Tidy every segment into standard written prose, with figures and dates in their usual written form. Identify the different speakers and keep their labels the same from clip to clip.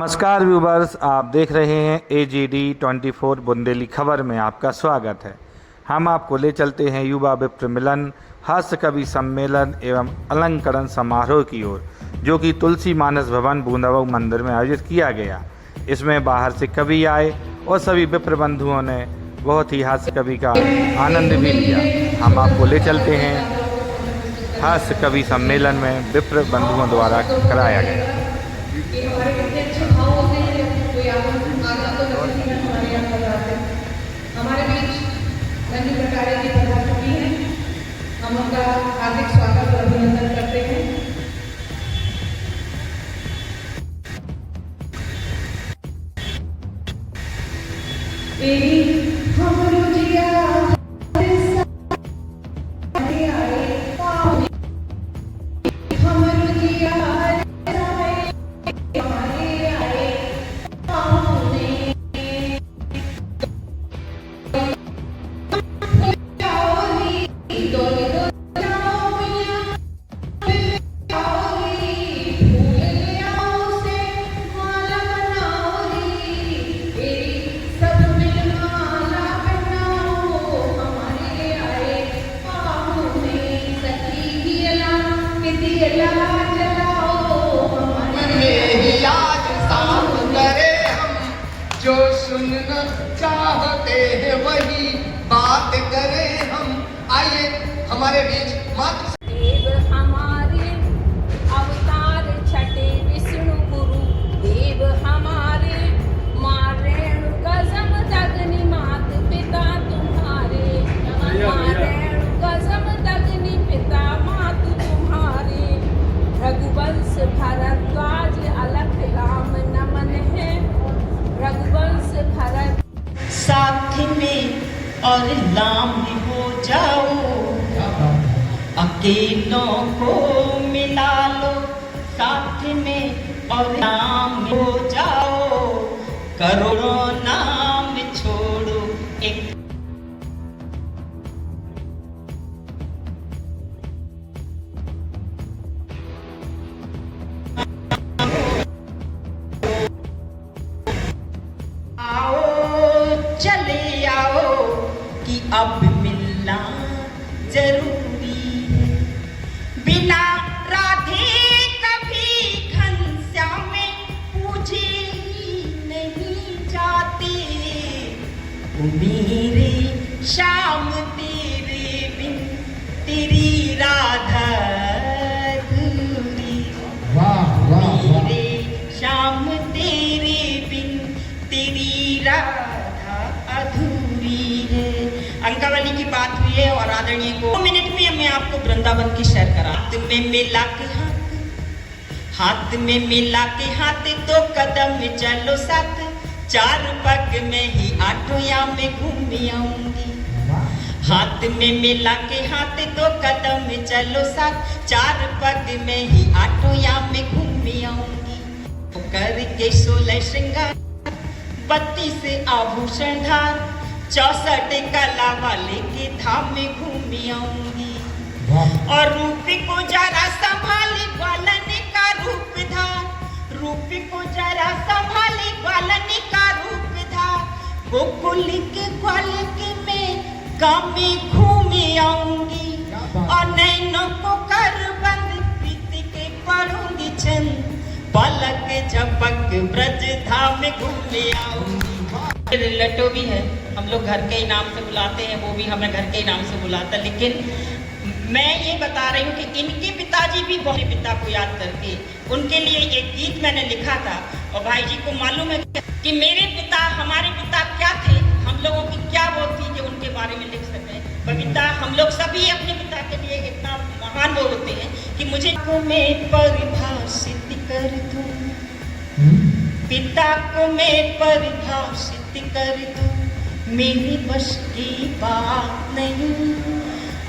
Speaker 1: नमस्कार व्यूवर्स, आप देख रहे हैं AGD 24 बुंदेली खबर में आपका स्वागत है। हम आपको ले चलते हैं युवा विप्र मिलन, हास्य कवि सम्मेलन एवं अलंकरण समारोह की ओर, जो कि तुलसी मानस भवन बूंदाबाऊ मंदिर में आयोजित किया गया। इसमें बाहर से कवि आए और सभी विप्र बंधुओं ने बहुत ही हास्य कवि का आनंद भी लिया। हम आपको ले चलते हैं हास्य कवि सम्मेलन में विप्र बंधुओं द्वारा कराया गया।
Speaker 2: हमारे कितने अच्छे भाव होते हैं, कोई आगे तो नहीं हमारे यहाँ पर आते हैं। हमारे बीच नंदी प्रकारे की पधार चुकी हैं, हम उनका हार्दिक स्वागत और अभिनंदन करते हैं।
Speaker 3: जो सुनना चाहते हैं वही बात करें हम। आइए हमारे बीच मात्र
Speaker 4: देव हमारे अवतार छठे विष्णु गुरु, देव हमारे माँ रेणुका समदग्नि मात पिता तुम्हारे, माँ रेणुका समदग्नि पिता मात तुम्हारे। रघुवंश भरद्वाज अलख राम नमन है, रघुवंश भरत
Speaker 5: साथ में और लाम हो जाओ, अकेलों को मिला लो साथ में और नाम हो जाओ, करोड़ों नाम छोड़ो एक। चले आओ कि अब मिलना जरूरी है, बिना राधे कभी घनश्याम में पूछे ही नहीं जाते। मेरे श्याम तेरे बिन तेरी राधा अधूरी, मेरे श्याम तेरे बिन तेरी राधा अधूरी है। अंकावली की बात हुई है और आदरणीय को 2 मिनट में मैं आपको वृंदावन की सैर करा। हाथ में मिला के हाथ में मिला के हाथ 2 कदम चलो साथ, 4 पग में ही आठों में घूम आऊंगी। हाथ में मिला के हाथ 2 कदम चलो साथ, 4 पग में ही आठों में घूम आऊंगी। करके 16 श्रृंगार 32 आभूषण धार, 64 कला वाले के धाम में घूम आऊंगी। और रूप को जरा संभाले ग्वालन का रूप धार, रूप को जरा संभाले ग्वालन का रूप धार। गोकुल के ग्वाल के में गाँव में घूम आऊंगी, और नैनों को कर बंद प्रीति के पढ़ूंगी चंद, पलक झपक ब्रज धाम में घूम आऊंगी। लट्टो भी है, हम लोग घर के इनाम से बुलाते हैं, वो भी हमें घर के इनाम से बुलाता। लेकिन मैं ये बता रही हूँ कि इनके पिताजी भी बहुत पिता को याद करके उनके लिए एक गीत मैंने लिखा था। और भाई जी को मालूम है कि मेरे पिता हमारे पिता क्या थे, हम लोगों की क्या वो थी जो उनके बारे में लिख सके। पिता हम लोग सभी अपने पिता के लिए इतना महान वो होते हैं कि मुझे को मैं परिभाषित कर दूं, पिता को मैं परिभाषित कर दूं, मेरी बस की बात नहीं।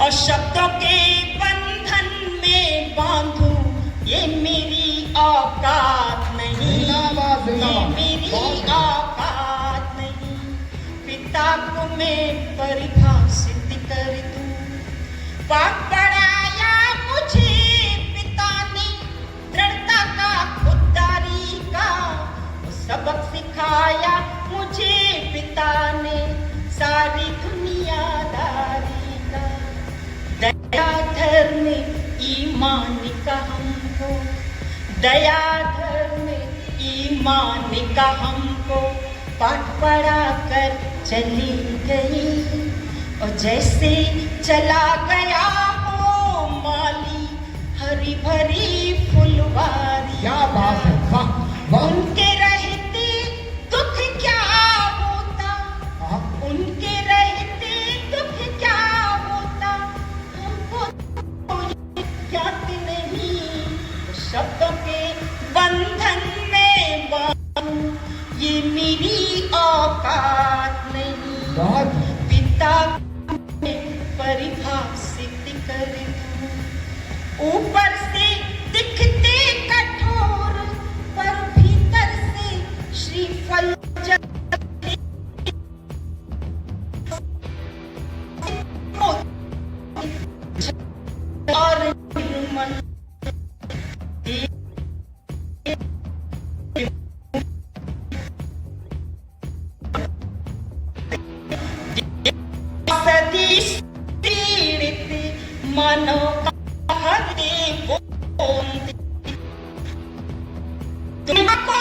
Speaker 5: और शब्दों के बंधन में बांधूं, ये मेरी औकात नहीं, ये मेरी औकात नहीं। पिता को मैं परिभाषित कर दूं, पकड़ाया मुझे पिता ने दृढ़ता का खुददारी का, सबक सिखाया मुझे पिता ने सारी दुनियादारी का। दया धर्म ईमान का हमको, दया धर्म ईमान का हमको पाठ पढ़ा कर चली गई। और जैसे चला गया वो माली हरी भरी फुलवारी।
Speaker 3: क्या बात है, वाह वाह।
Speaker 5: उनके रहते दुख क्या होता,
Speaker 3: हाँ।
Speaker 5: उनके रहते दुख क्या होता, हमको तो ये ज्ञात नहीं। शब्दों के बंधन में बांधूं, ये मेरी औकात नहीं।
Speaker 3: बहुत
Speaker 5: पिता में परिभाषित कर दूं, ऊपर से दिखते कठोर पर भीतर से श्रीफल और निर्मल सतीश पीड़ित मनो कहते बोलते तुमको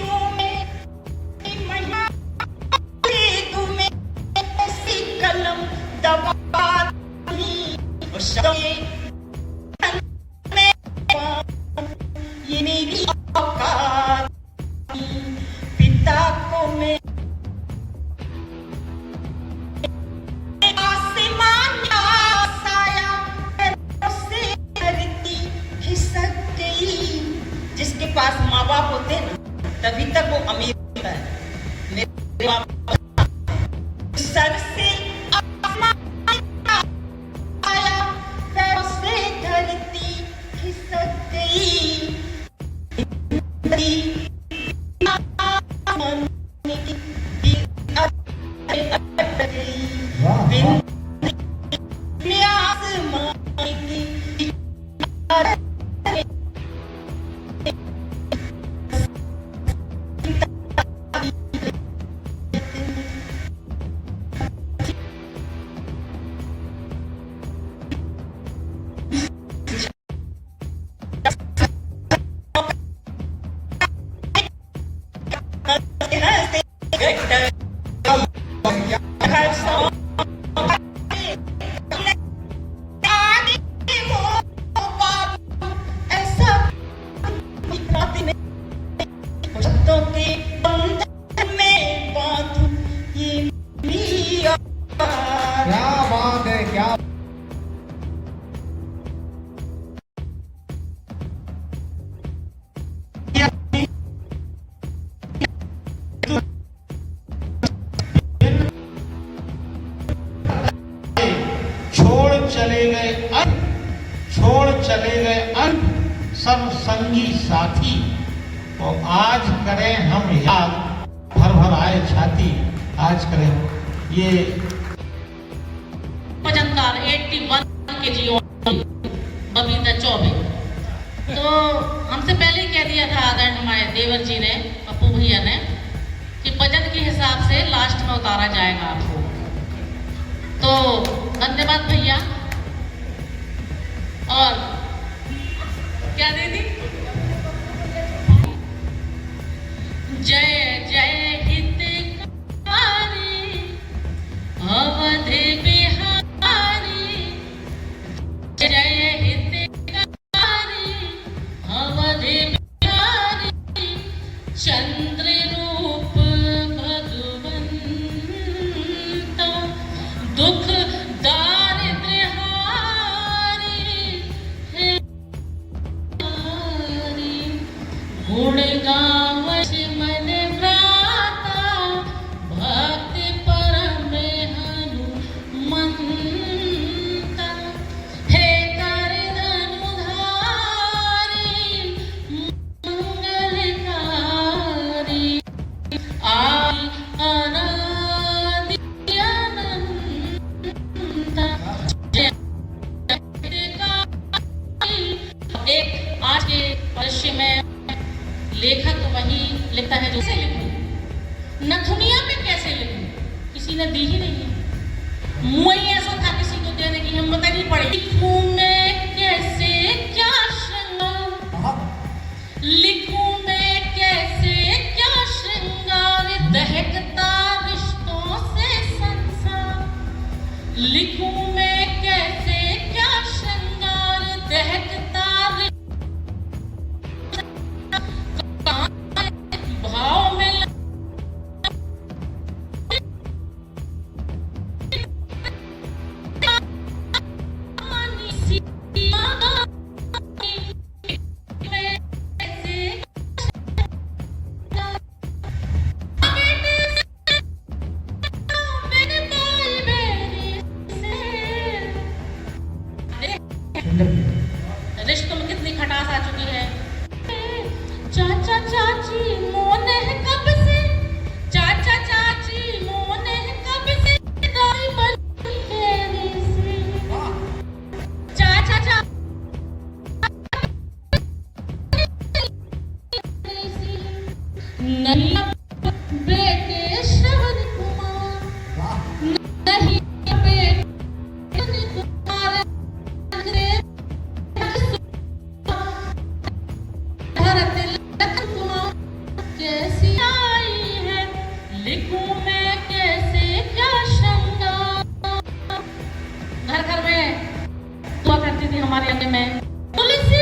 Speaker 5: तुम्हें महिमा तुम्हें ऐसी कलम दबाती ये मेरी औकात। पिता को मैं आसमान साया से धरती खिसक गई। जिसके पास माँ बाप होते हैं ना, तभी तक वो अमीर होता है। मेरे बाप सर से आसमान आया, पैरों से धरती खिसक गई।
Speaker 3: क्या बात है, क्या
Speaker 6: छोड़ चले गए अंत सब संगी साथी। तो आज करें हम याद भर भर आए छाती। आज करें ये
Speaker 7: भजनकार 81 के जीवन बबीता चौबे। तो हमसे पहले ही कह दिया था आदरणीय हमारे देवर जी ने, पप्पू भैया ने, कि भजन के हिसाब से लास्ट में उतारा जाएगा आपको। तो धन्यवाद भैया। और क्या दीदी, जय जय हितकारी अवध बिहारी, जय हितकारी अवध बिहारी, चंद्र रूप भगवंता, दुख दारिद्र्य हारी, हे हारी, गुण गावश मन भ्राता, भक्ति परम हनुमंता, हे कर धनुधारी मंगलकारी, आदि अनादि अनंता, जय हितकारी। एक आज के भविष्य में लेखक वही लिखता है जो कैसे लिखूं, नथुनिया पे कैसे लिखूं, किसी ने दी ही नहीं है। मुँह ही ऐसा था किसी को देने की हिम्मत नहीं पड़ी। लिखूं मैं कैसे क्या श्रृंगार, लिखूं मैं कैसे क्या श्रृंगार, दहकता रिश्तों से संसार। लिखूं मैं कैसे क्या श्रृंगार, दहकता भाव में रिश्तों में कितनी खटास आ चुकी है। चाचा चाची मोने है कब से, चाचा चाची मोने है कब से, दाई बन तेरी से। चाचा चाची नहीं बेटे श्रवण कुमार, नहीं बेटे कुमार कैसी आई है, लिखूं मैं कैसे क्या श्रृंगार। घर घर में हुआ करती थी हमारे अंग में तुलसी